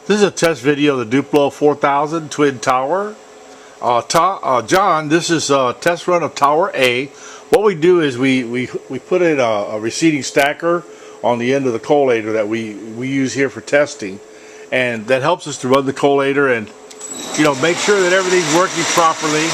This is a test video of the Duplo 4000 Twin Tower. John, this is a test run of Tower A. What we do is we put in a receding stacker on the end of the collator that we use here for testing, and that helps us to run the collator and make sure that everything's working properly.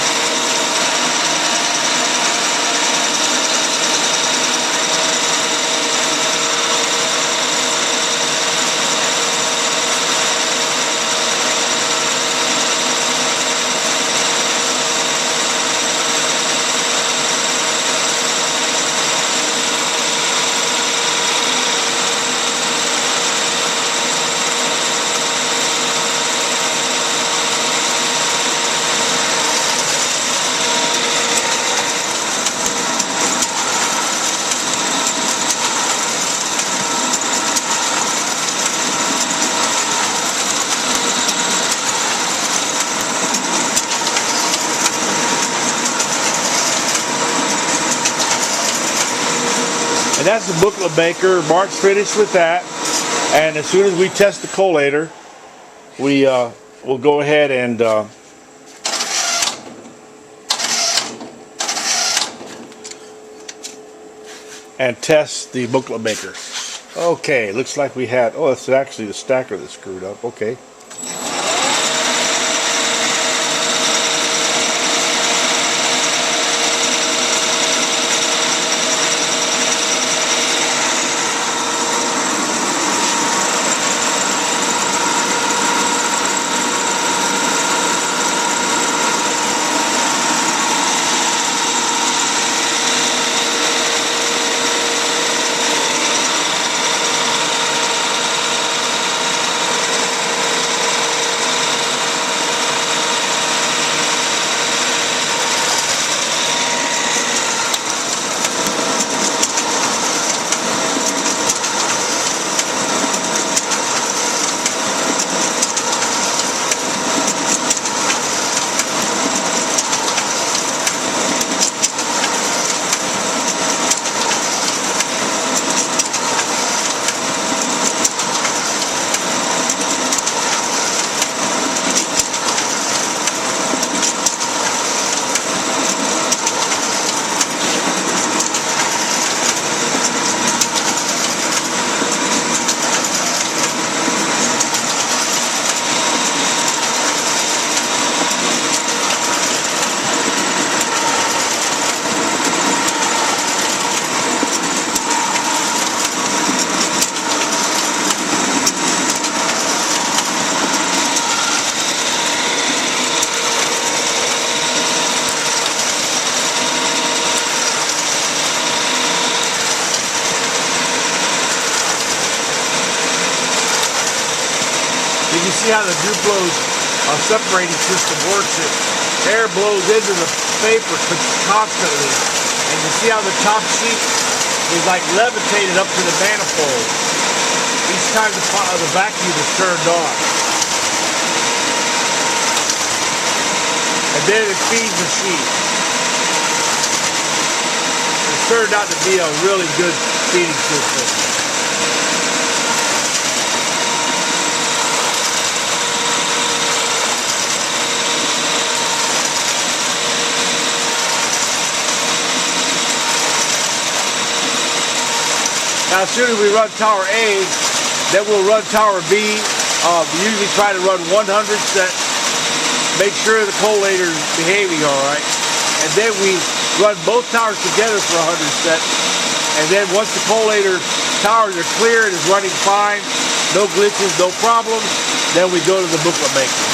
And that's the booklet maker. Mark's finished with that. And as soon as we test the collator, we'll go ahead and test the booklet maker. Okay, looks like we had, it's actually the stacker that's screwed up. Okay. You can see how the Duplo's separating system works. Air blows into the paper constantly. And you see how the top sheet is like levitated up to the manifold each time the vacuum is turned on. And then it feeds the sheet. It turned out to be a really good feeding system. Now, as soon as we run Tower A, then we'll run Tower B. We usually try to run 100 set, make sure the collator is behaving all right. And then we run both towers together for 100 set. And then once the collator towers are clear and is running fine, no glitches, no problems, then we go to the booklet maker.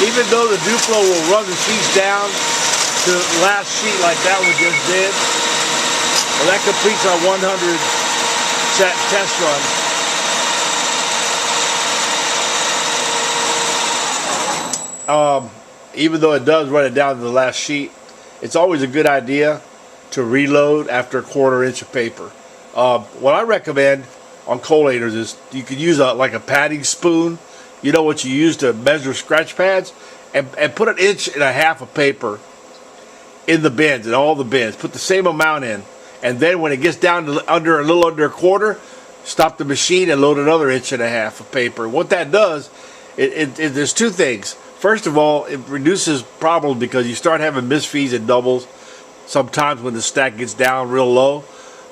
Even though the Duplo will run the sheets down to the last sheet like that one just did, well, that completes our 100 set test run. Even though it does run it down to the last sheet, it's always a good idea to reload after a 1/4 inch of paper. What I recommend on collators is you could use like a padding spoon, you know what you use to measure scratch pads, and put 1.5 inches of paper in the bins, in all the bins. Put the same amount in, and then when it gets down to a little under a 1/4, stop the machine and load another 1.5 inches of paper. What that does, there's two things. First of all, it reduces problems because you start having misfeeds and doubles sometimes when the stack gets down real low.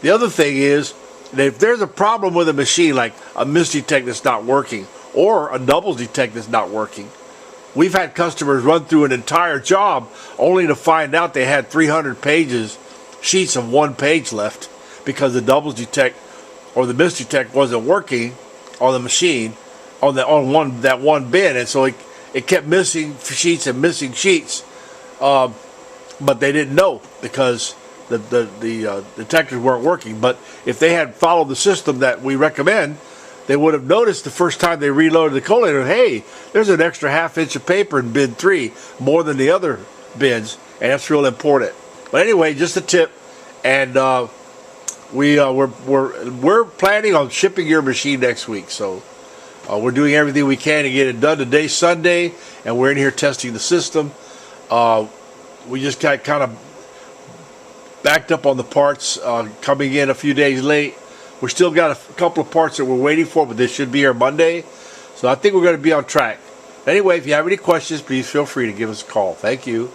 The other thing is that if there's a problem with a machine, like a mis-detect that's not working or a doubles detect that's not working, we've had customers run through an entire job only to find out they had 300 sheets of 1 page left because the doubles detect or the mis-detect wasn't working on the machine on that one bin, and so it kept missing sheets and missing sheets, but they didn't know because the detectors weren't working. But if they had followed the system that we recommend, they would have noticed the first time they reloaded the collator, hey, there's an extra 1/2 inch of paper in bin 3, more than the other bins, and that's real important. But anyway, just a tip, and we're planning on shipping your machine next week, so we're doing everything we can to get it done. Today's Sunday, and we're in here testing the system. We just got kind of backed up on the parts, coming in a few days late. We still got a couple of parts that we're waiting for, but they should be here Monday. So I think we're going to be on track. Anyway, if you have any questions, please feel free to give us a call. Thank you.